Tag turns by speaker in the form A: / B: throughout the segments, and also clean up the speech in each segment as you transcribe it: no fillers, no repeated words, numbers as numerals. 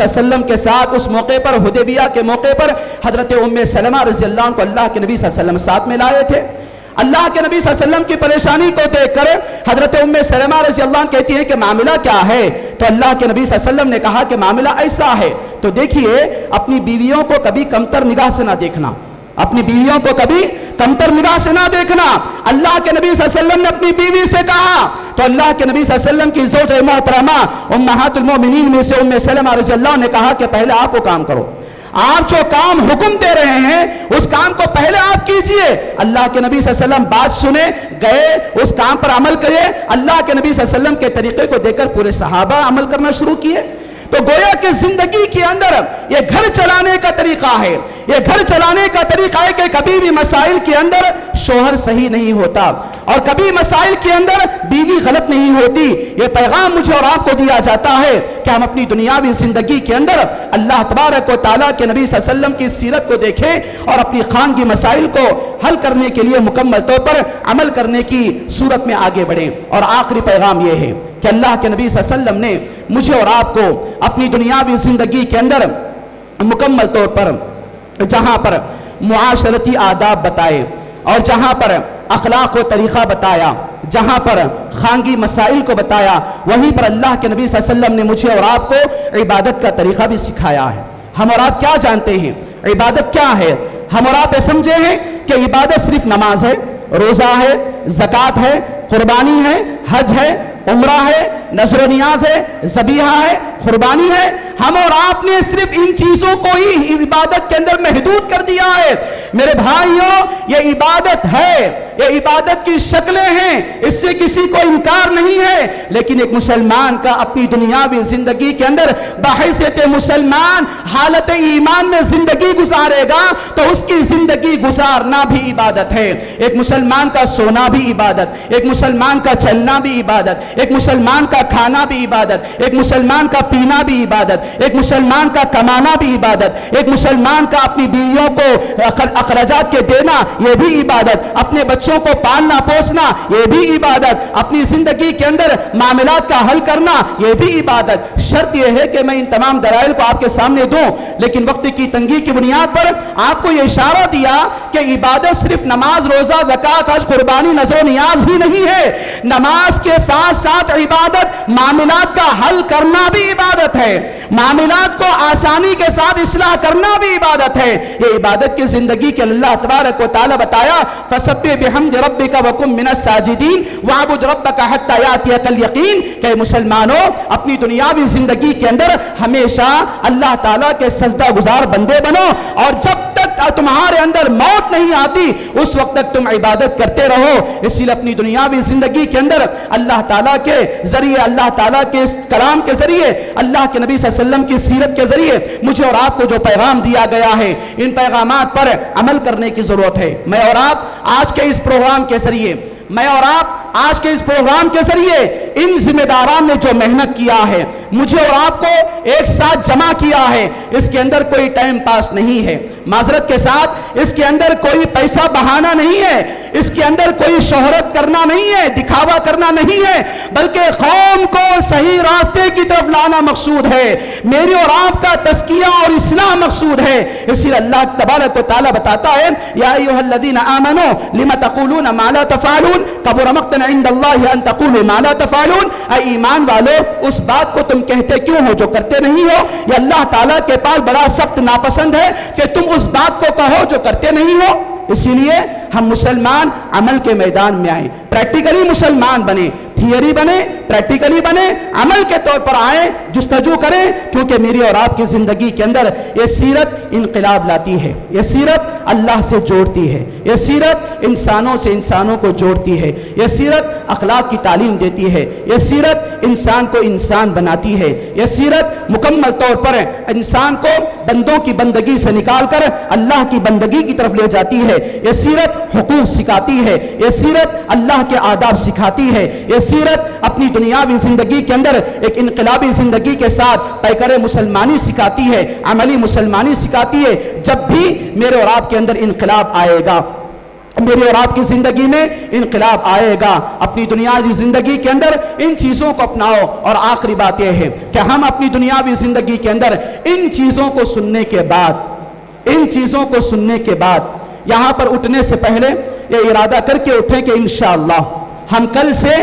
A: وسلم کے ساتھ اس موقع پر حدیبیہ کے موقع پر حضرت ام سلمہ رضی اللہ عنہ کو اللہ کے نبی صلی اللہ علیہ وسلم ساتھ میں لائے تھے. اللہ کے نبی صلی اللہ علیہ وسلم کی پریشانی کو دیکھ کر حضرت ام سلمہ رضی اللہ عنہ کہتی ہیں کہ معاملہ کیا ہے؟ تو اللہ کے نبی صلی اللہ علیہ وسلم نے کہا کہ معاملہ ایسا ہے. تو دیکھیے اپنی بیویوں کو کبھی کمتر نگاہ سے نہ دیکھنا، اپنی بیویوں کو کبھی کمتر نگاہ سے نہ دیکھنا. اللہ کے نبی صلی اللہ علیہ وسلم نے اپنی بیوی سے کہا تو اللہ کے نبی صلی اللہ علیہ وسلم کی زوج محترمہ امہات المؤمنین میں سے ام سلمہ رضی اللہ عنہ نے کہا کہ پہلے آپ وہ کام کرو، آپ جو کام حکم دے رہے ہیں اس کام کو پہلے آپ کیجئے. اللہ کے نبی صلی اللہ علیہ وسلم بات سنے گئے، اس کام پر عمل کرے. اللہ کے نبی صلی اللہ علیہ وسلم کے طریقے کو دیکھ کر پورے صحابہ عمل کرنا شروع کیے. تو گویا کہ زندگی کے اندر یہ گھر چلانے کا طریقہ ہے، یہ گھر چلانے کا طریقہ ہے کہ کبھی بھی مسائل کے اندر شوہر صحیح نہیں ہوتا اور کبھی مسائل کے اندر بیوی غلط نہیں ہوتی. یہ پیغام مجھے اور آپ کو دیا جاتا ہے کہ ہم اپنی دنیاوی زندگی کے اندر اللہ تبارک و تعالیٰ کے نبی صلی اللہ علیہ وسلم کی سیرت کو دیکھیں اور اپنی خانگی مسائل کو حل کرنے کے لیے مکمل طور پر عمل کرنے کی صورت میں آگے بڑھیں. اور آخری پیغام یہ ہے کہ اللہ کے نبی صلی اللہ علیہ وسلم نے مجھے اور آپ کو اپنی دنیاوی زندگی کے اندر مکمل طور پر جہاں پر معاشرتی آداب بتائے اور جہاں پر اخلاق و طریقہ بتایا، جہاں پر خانگی مسائل کو بتایا، وہیں پر اللہ کے نبی صلی اللہ علیہ وسلم نے مجھے اور آپ کو عبادت کا طریقہ بھی سکھایا ہے. ہم اور آپ کیا جانتے ہیں عبادت کیا ہے؟ ہم اور آپ یہ سمجھے ہیں کہ عبادت صرف نماز ہے، روزہ ہے، زکوٰۃ ہے، قربانی ہے، حج ہے، عمرہ ہے، نذر و نیاز ہے، ذبیحہ ہے، قربانی ہے. ہم اور آپ نے صرف ان چیزوں کو ہی عبادت کے اندر محدود کر دیا ہے. میرے بھائیوں یہ عبادت ہے، یہ عبادت کی شکلیں ہیں، اس سے کسی کو انکار نہیں ہے. لیکن ایک مسلمان کا اپنی دنیاوی زندگی کے اندر بحیثیت مسلمان حالت ایمان میں زندگی گزارے گا تو اس کی زندگی گزارنا بھی عبادت ہے. ایک مسلمان کا سونا بھی عبادت، ایک مسلمان کا چلنا بھی عبادت، ایک مسلمان کا کھانا بھی عبادت، ایک مسلمان کا پینا بھی عبادت، ایک مسلمان کا کمانا بھی عبادت، ایک مسلمان کا اپنی بیویوں کو اخراجات کے دینا یہ بھی عبادت، اپنے بچوں کو پالنا پوسنا یہ بھی عبادت، اپنی زندگی کے اندر معاملات کا حل کرنا یہ بھی عبادت. شرط یہ ہے کہ میں ان تمام دلائل کو آپ کے سامنے دوں، لیکن وقت کی تنگی کی بنیاد پر آپ کو یہ اشارہ دیا کہ عبادت صرف نماز، روزہ، زکوٰۃ، حج، قربانی، نذر و نیاز ہی نہیں ہے. نماز کے ساتھ ساتھ عبادت معاملات کا حل کرنا بھی عبادت ہے، معاملات کو آسانی کے ساتھ اصلاح کرنا بھی عبادت ہے. یہ عبادت کی زندگی کے اللہ تبارک و تعالی بتایا فسبح بحمد ربک وکن من الساجدین واعبد ربک حتی یاتیک الیقین کہ مسلمانوں اپنی دنیاوی زندگی کے اندر ہمیشہ اللہ تعالیٰ کے سجدہ گزار بندے بنو اور جب تک تمہارے اندر موت نہیں آتی اس وقت تک تم عبادت کرتے رہو. اسی لیے اپنی دنیاوی زندگی کے اندر اللہ تعالیٰ کے ذریعے، اللہ تعالیٰ کے کلام کے ذریعے، اللہ کے نبی صلی اللہ علیہ وسلم کی سیرت کے ذریعے مجھے اور آپ کو جو پیغام دیا گیا ہے ان پیغامات پر عمل کرنے کی ضرورت ہے. میں اور آپ آج کے اس پروگرام کے ذریعے ان ذمہ داران نے جو محنت کیا ہے مجھے اور آپ کو ایک ساتھ جمع کیا ہے، اس کے اندر کوئی ٹائم پاس نہیں ہے، معذرت کے ساتھ اس کے اندر کوئی پیسہ بہانا نہیں ہے، اس کے اندر کوئی شہرت کرنا نہیں ہے، دکھاوا کرنا نہیں ہے، بلکہ قوم کو صحیح راستے کی طرف لانا مقصود ہے. میری اور آپ کا تزکیہ اور اصلاح مقصود ہے. اسی لیے اللہ تبارک و تعالیٰ بتاتا ہے یا ایھا الذین آمنوا لم تقولون ما لا تفعلون کبر مقتا عند اللہ ان تقولوا ما لا تفعلون. اے ایمان والو اس بات کو تم کہتے کیوں ہو جو کرتے نہیں ہو؟ یہ اللہ تعالیٰ کے پاس بڑا سخت ناپسند ہے کہ تم اس بات کو کہو جو کرتے نہیں ہو. اسی لیے ہم مسلمان عمل کے میدان میں آئیں، پریکٹیکلی مسلمان بنے، تھیوری بنے، پریکٹیکلی بنے، عمل کے طور پر آئیں، جستجو کریں، کیونکہ میری اور آپ کی زندگی کے اندر یہ سیرت انقلاب لاتی ہے، یہ سیرت اللہ سے جوڑتی ہے، یہ سیرت انسانوں سے انسانوں کو جوڑتی ہے، یہ سیرت اخلاق کی تعلیم دیتی ہے، یہ سیرت انسان کو انسان بناتی ہے، یہ سیرت مکمل طور پر انسان کو بندوں کی بندگی سے نکال کر اللہ کی بندگی کی طرف لے جاتی ہے، یہ سیرت حقوق سکھاتی ہے، یہ سیرت اللہ کے آداب سکھاتی ہے، یہ سیرت اپنی دنیاوی زندگی کے اندر ایک انقلابی زندگی کے ساتھ پیکر مسلمانی سکھاتی ہے، عملی مسلمانی سکھاتی ہے. جب بھی میرے اور آپ کے اندر انقلاب آئے گا، میری اور آپ کی زندگی میں انقلاب آئے گا. اپنی دنیاوی زندگی کے اندر ان چیزوں کو اپناؤ. اور آخری بات یہ ہے کہ ہم اپنی دنیاوی زندگی کے اندر ان چیزوں کو سننے کے بعد یہاں پر اٹھنے سے پہلے یہ ارادہ کر کے اٹھیں کہ انشاءاللہ ہم کل سے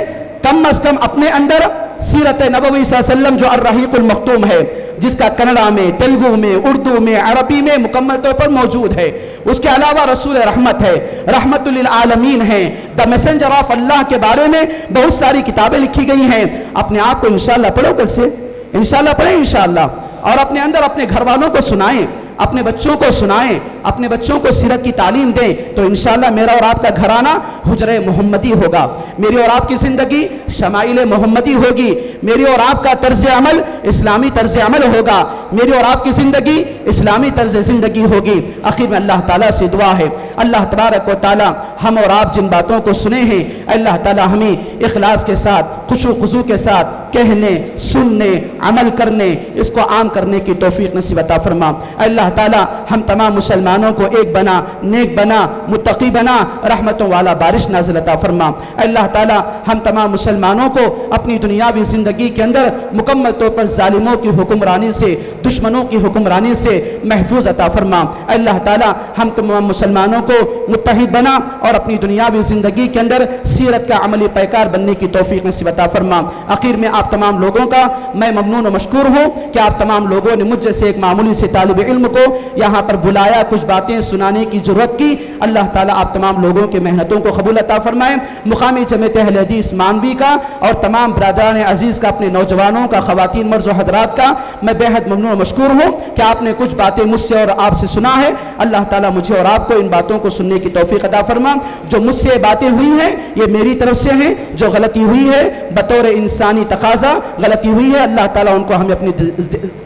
A: کم از کم اپنے اندر سیرت نبوی صلی اللہ علیہ وسلم جو الرحیق المختوم ہے، جس کا کنڑا میں، تیلگو میں، اردو میں، عربی میں مکمل طور پر موجود ہے، اس کے علاوہ رسول رحمت ہے، رحمت للعالمین ہے، دا میسنجر آف اللہ کے بارے میں بہت ساری کتابیں لکھی گئی ہیں. اپنے آپ کو انشاءاللہ پڑھو، کل سے انشاءاللہ پڑھیں انشاءاللہ. اور اپنے اندر اپنے گھر والوں کو سنائیں، اپنے بچوں کو سنائیں، اپنے بچوں کو سیرت کی تعلیم دیں، تو انشاءاللہ میرا اور آپ کا گھرانہ حجرہ محمدی ہوگا. میری اور آپ کی زندگی شمائل محمدی ہوگی. میری اور آپ کا طرز عمل اسلامی طرز عمل ہوگا. میری اور آپ کی زندگی اسلامی طرز زندگی ہوگی. آخر میں اللہ تعالیٰ سے دعا ہے، اللہ تبارک و تعالیٰ ہم اور آپ جن باتوں کو سنے ہیں، اللہ تعالیٰ ہمیں اخلاص کے ساتھ، خشوع و خضوع کے ساتھ کہنے، سننے، عمل کرنے، اس کو عام کرنے کی توفیق نصیب عطا فرما. اللہ تعالیٰ ہم تمام مسلمانوں کو ایک بنا، نیک بنا، متقی بنا، رحمتوں والا بارش نازل عطا فرما. اللہ تعالیٰ ہم تمام مسلمانوں کو اپنی دنیاوی زندگی کے اندر مکمل طور پر ظالموں کی حکمرانی سے، دشمنوں کی حکمرانی سے محفوظ عطا فرما. اللہ تعالیٰ ہم تمام مسلمانوں کو متحد بنا اور اپنی دنیاوی زندگی کے اندر سیرت کا عملی پیکار بننے کی توفیق نصیب عطا فرما. آخر میں آپ تمام لوگوں کا میں ممنون و مشکور ہوں کہ آپ تمام لوگوں نے مجھ جیسے ایک معمولی سے طالب علم کو یہاں پر بلایا، کچھ باتیں سنانے کی ضرورت کی. اللہ تعالیٰ آپ تمام لوگوں کے محنتوں کو قبول عطا فرمائے. مقامی جمعیت اہل حدیث مانوی کا اور تمام برادران عزیز کا، اپنے نوجوانوں کا، خواتین مرد و حضرات کا میں بے حد ممنون و مشکور ہوں کہ آپ نے کچھ باتیں مجھ سے اور آپ سے سنا ہے. اللہ تعالیٰ مجھے اور آپ کو ان باتوں کو سننے کی توفیق عطا فرما. جو مجھ سے باتیں ہوئی ہیں یہ میری طرف سے ہیں، جو غلطی ہوئی ہے بطور انسانی تقاضا غلطی ہوئی ہے، اللہ تعالیٰ ان کو ہمیں اپنی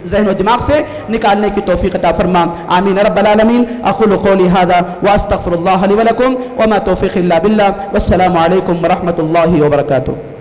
A: ذہن و دماغ سے نکالنے کی توفیق عطا فرما. آمین رب العالمین. اقول قولی ھذا واستغفر اللہ لی ولکم وما توفیق الا باللہ. والسلام علیکم ورحمۃ اللہ وبرکاتہ.